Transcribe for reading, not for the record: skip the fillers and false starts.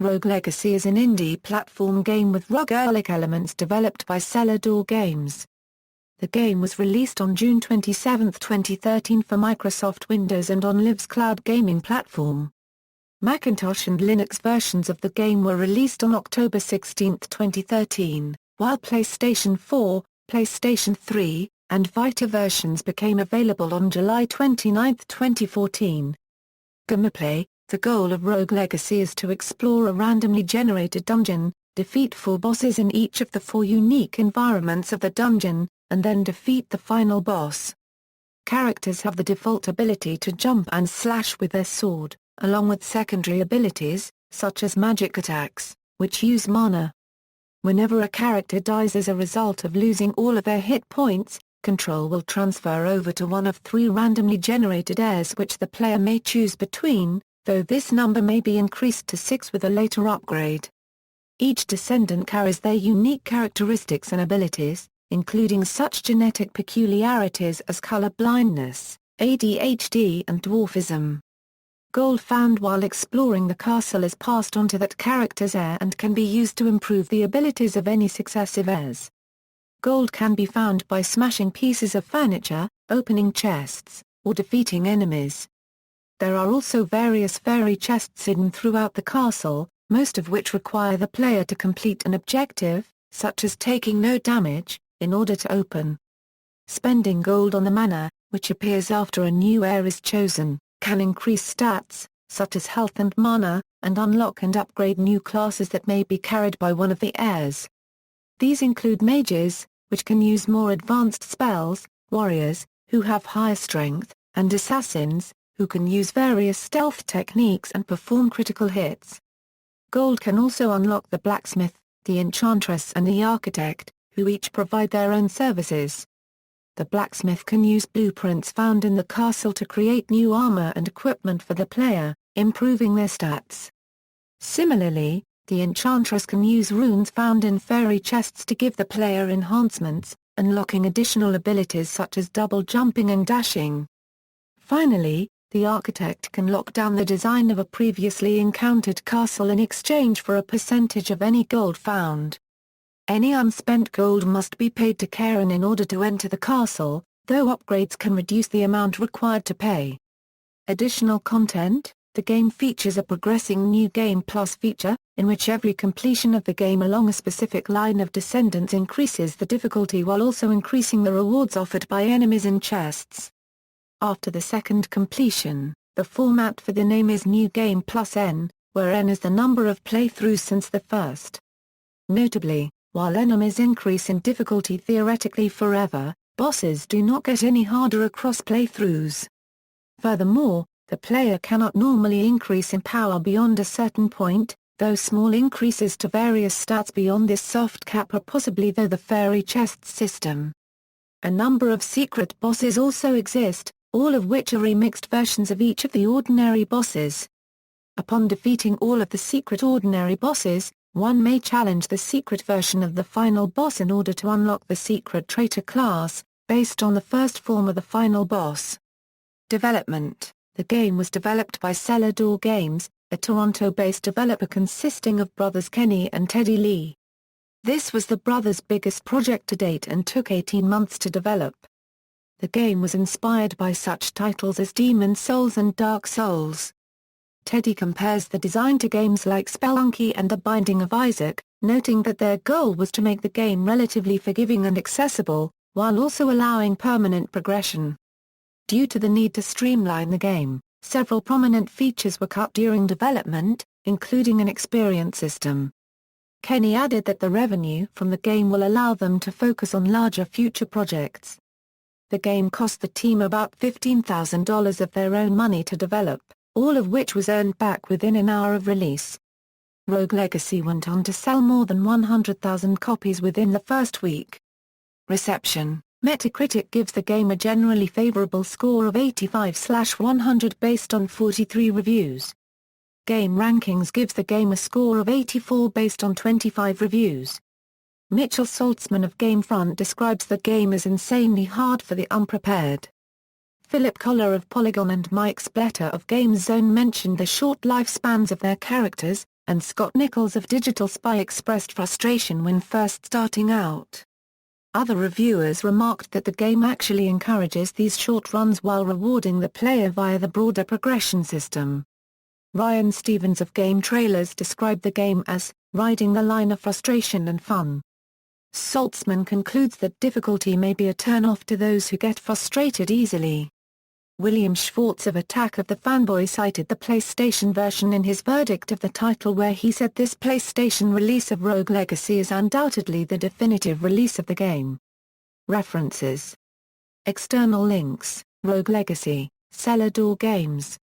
Rogue Legacy is an indie platform game with roguelike elements developed by Cellar Door Games. The game was released on June 27, 2013 for Microsoft Windows and OnLive's cloud gaming platform. Macintosh and Linux versions of the game were released on October 16, 2013, while PlayStation 4, PlayStation 3, and Vita versions became available on July 29, 2014. Gameplay: the goal of Rogue Legacy is to explore a randomly generated dungeon, defeat 4 bosses in each of the 4 unique environments of the dungeon, and then defeat the final boss. Characters have the default ability to jump and slash with their sword, along with secondary abilities, such as magic attacks, which use mana. Whenever a character dies as a result of losing all of their hit points, control will transfer over to one of 3 randomly generated heirs which the player may choose between, though this number may be increased to 6 with a later upgrade. Each descendant carries their unique characteristics and abilities, including such genetic peculiarities as color blindness, ADHD and dwarfism. Gold found while exploring the castle is passed on to that character's heir and can be used to improve the abilities of any successive heirs. Gold can be found by smashing pieces of furniture, opening chests, or defeating enemies. There are also various fairy chests hidden throughout the castle, most of which require the player to complete an objective, such as taking no damage, in order to open. Spending gold on the mana, which appears after a new heir is chosen, can increase stats, such as health and mana, and unlock and upgrade new classes that may be carried by one of the heirs. These include mages, which can use more advanced spells, warriors, who have higher strength, and assassins, who can use various stealth techniques and perform critical hits. Gold can also unlock the blacksmith, the enchantress and the architect, who each provide their own services. The blacksmith can use blueprints found in the castle to create new armor and equipment for the player, improving their stats. Similarly, the enchantress can use runes found in fairy chests to give the player enhancements, unlocking additional abilities such as double jumping and dashing. Finally, the architect can lock down the design of a previously encountered castle in exchange for a percentage of any gold found. Any unspent gold must be paid to Karen in order to enter the castle, though upgrades can reduce the amount required to pay. Additional content: the game features a progressing New Game Plus feature, in which every completion of the game along a specific line of descendants increases the difficulty while also increasing the rewards offered by enemies in chests. After the second completion, the format for the name is New Game Plus N, where N is the number of playthroughs since the first. Notably, while enemies increase in difficulty theoretically forever, bosses do not get any harder across playthroughs. Furthermore, the player cannot normally increase in power beyond a certain point, though small increases to various stats beyond this soft cap are possibly through the fairy chests system. A number of secret bosses also exist, all of which are remixed versions of each of the ordinary bosses. Upon defeating all of the secret ordinary bosses, one may challenge the secret version of the final boss in order to unlock the secret traitor class, based on the first form of the final boss. Development: the game was developed by Cellar Door Games, a Toronto-based developer consisting of brothers Kenny and Teddy Lee. This was the brothers' biggest project to date and took 18 months to develop. The game was inspired by such titles as Demon's Souls and Dark Souls. Teddy compares the design to games like Spelunky and The Binding of Isaac, noting that their goal was to make the game relatively forgiving and accessible, while also allowing permanent progression. Due to the need to streamline the game, several prominent features were cut during development, including an experience system. Kenny added that the revenue from the game will allow them to focus on larger future projects. The game cost the team about $15,000 of their own money to develop, all of which was earned back within an hour of release. Rogue Legacy went on to sell more than 100,000 copies within the first week. Reception: Metacritic gives the game a generally favorable score of 85/100 based on 43 reviews. Game Rankings gives the game a score of 84 based on 25 reviews. Mitchell Saltzman of Gamefront describes the game as insanely hard for the unprepared. Philip Collar of Polygon and Mike Spletter of GameZone mentioned the short lifespans of their characters, and Scott Nichols of Digital Spy expressed frustration when first starting out. Other reviewers remarked that the game actually encourages these short runs while rewarding the player via the broader progression system. Ryan Stevens of Game Trailers described the game as riding the line of frustration and fun. Saltzman concludes that difficulty may be a turn-off to those who get frustrated easily. William Schwartz of Attack of the Fanboy cited the PlayStation version in his verdict of the title, where he said this PlayStation release of Rogue Legacy is undoubtedly the definitive release of the game. References. External links: Rogue Legacy, Cellar Door Games.